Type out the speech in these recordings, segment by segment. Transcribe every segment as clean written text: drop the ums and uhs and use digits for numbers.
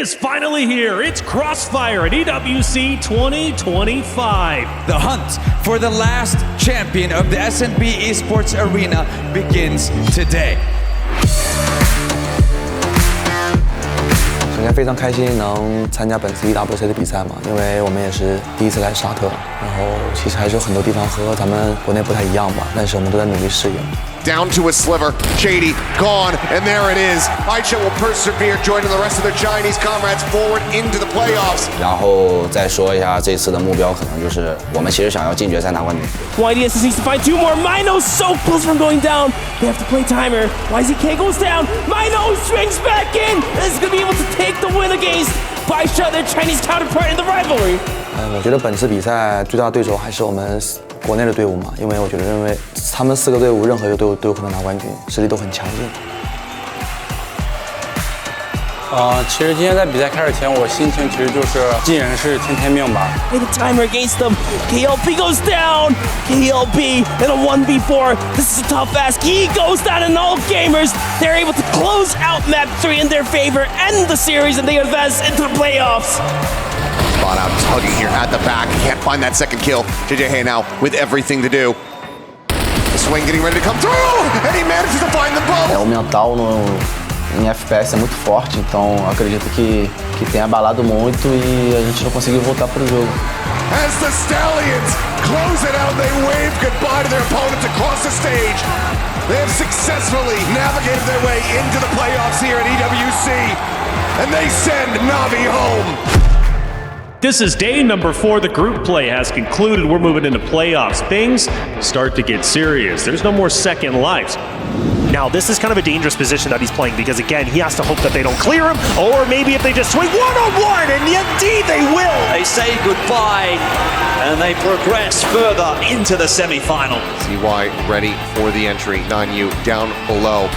is finally here. It's Crossfire at EWC 2025. The hunt for the last champion of the S&B Esports arena begins today. 首先非常开心能参加本次 EWC 的比赛嘛，因为我们也是第一次来沙特，然后其实还是有很多地方和咱们国内不太一样吧，但是我们都在努力适应。 Down to a sliver, Shady gone, and there it is. AG.AL will persevere, joining the rest of their Chinese comrades forward into the playoffs. 然后再说一下这次的目标，可能就是我们其实想要进决赛拿冠军。YDS needs to find 2 more. Mino so close from going down. They have to play timer. YZK goes down. Mino swings back in. This is gonna be able to take the win against Baisha, their Chinese counterpart in the rivalry. 我觉得本次比赛最大的对手还是我们国内的队伍嘛，因为我觉得认为他们4个队伍任何一个队伍都有可能拿冠军，实力都很强劲。其实今天在比赛开始前，我心情其实就是尽人事听天命吧。 Play the timer against them. KLB goes down. KLB in a 1v4. This is a tough ask. He goes down, and all gamers, they're able to close out map 3 in their favor, end the series, and they advance into the playoffs. Spot out, tugging here at the back. Can't find that second kill. AG.AL now with everything to do. The swing getting ready to come through, and he manages to find the bubble. O mental em FPS é muito forte, então acredito que tem abalado muito e a gente não conseguiu voltar para o jogo. As the Stallions close it out, they wave goodbye to their opponents across the stage. They have successfully navigated their way into the playoffs here at EWC, and they send Navi home. This is day number 4. The group play has concluded. We're moving into playoffs. Things start to get serious. There's no more second lives. Now, this is kind of a dangerous position that he's playing because, again, he has to hope that they don't clear him, or maybe if they just swing one-on-one, and indeed they will. They say goodbye, and they progress further into the semi-final. CY ready for the entry. 9U down below.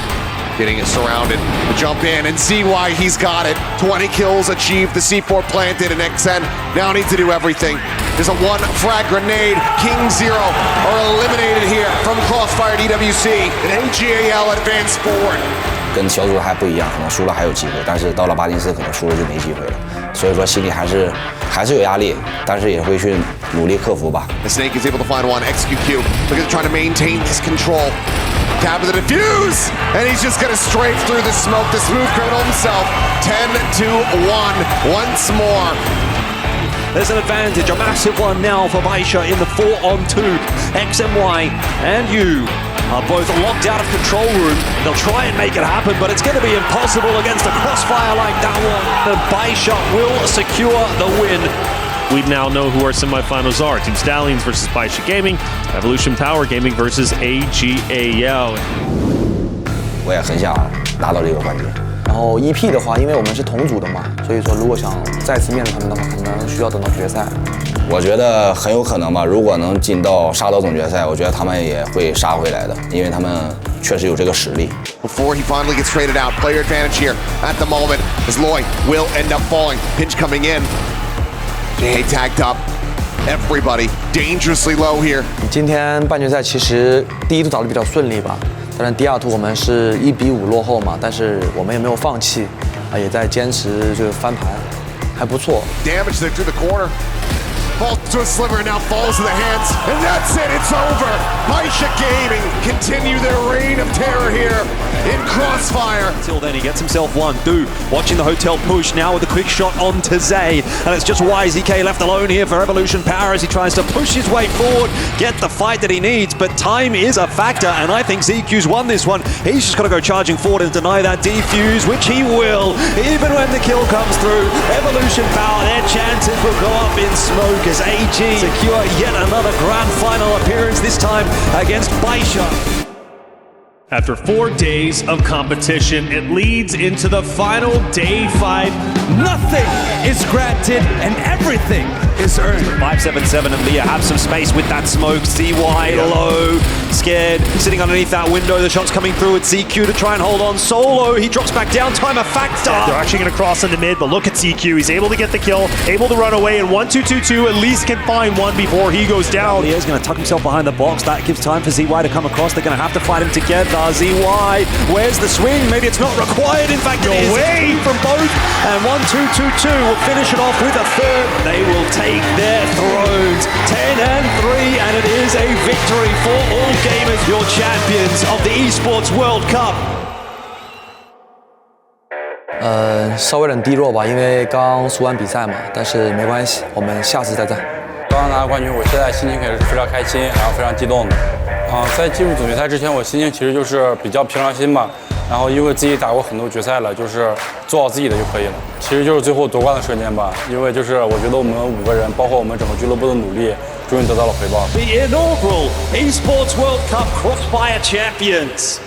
Getting surrounded, the jump in, and CY, he's got it. 20 kills achieved, the C4 planted, and XN now needs to do everything. There's a 1 frag grenade. King Zero are eliminated here from Crossfire EWC, and AG.AL advance forward. 跟小组还不一样，可能输了还有机会，但是到了804可能输了就没机会了。所以说心里还是有压力，但是也会去努力克服吧。The Snake is able to find one. XQQ looking to try to maintain this control. Tap the defuse, and he's just gonna strafe through the smoke. The smooth criminal himself. 10-1 once more. There's an advantage, a massive one now for Baisha in the 4-on-2. XMY and you are both locked out of control room. They'll try and make it happen, but it's going to be impossible against a crossfire like that one. And Baisha will secure the win. We now know who our semifinals are. Team Stallions versus Baisha Gaming, Evolution Power Gaming versus AG.AL. 我也很想拿到这个冠军。然后 EP 的话，因为我们是同组的嘛，所以说如果想再次面对他们的话，可能需要等到决赛。我觉得很有可能吧，如果能进到杀刀总决赛，我觉得他们也会杀回来的，因为他们确实有这个实力。Before he finally gets traded out, player advantage here at the moment as Loy will end up falling. Pinch coming in. They tagged up. Everybody dangerously low here. 今天半决赛其实第一图打得比较顺利吧，当然第2图我们是1比5落后嘛，但是我们也没有放弃，也在坚持这个翻盘，还不错。 Damage there through the corner. Falls to a sliver and now falls to the hands. And that's it, it's over. Baisha Gaming continue their reign of terror here in Crossfire. Until then, he gets himself one. Du watching the hotel push now with a quick shot on to Zay. And it's just YZK left alone here for Evolution Power as he tries to push his way forward, get the fight that he needs. But time is a factor, and I think ZQ's won this one. He's just got to go charging forward and deny that defuse, which he will. Even when the kill comes through, Evolution Power, their chances will go up in smoke as AG secure yet another grand final appearance, this time against Baisha. After 4 days of competition, it leads into the final day 5. Nothing is granted and everything is earned. 577 and Leah have some space with that smoke. CY low, scared, sitting underneath that window. The shot's coming through with CQ to try and hold on. Solo, he drops back down. Time a factor. They're actually going to cross into mid, but look at CQ. He's able to get the kill, able to run away, and 1-2-2-2 at least can find one before he goes down. Leah's going to tuck himself behind the box. That gives time for ZY to come across. They're going to have to fight him together. ZY, where's the swing? Maybe it's not required. In fact, it is. It's from both. And 1-2-2-2 will finish it off with a third. They will take their thrones. 10-3, and it is a victory for all gamers. Your champions of the Esports World Cup. 稍微有点低落吧，因为刚输完比赛嘛，但是没关系，我们下次再战。刚刚拿到冠军，我现在心情也是非常开心，然后非常激动的。在进入总决赛之前，我心情其实就是比较平常心吧。然后因为自己打过很多决赛了，就是做好自己的就可以了。其实就是最后夺冠的瞬间吧，因为就是我觉得我们5个人，包括我们整个俱乐部的努力，终于得到了回报。 The inaugural Esports World Cup Crossfire champions.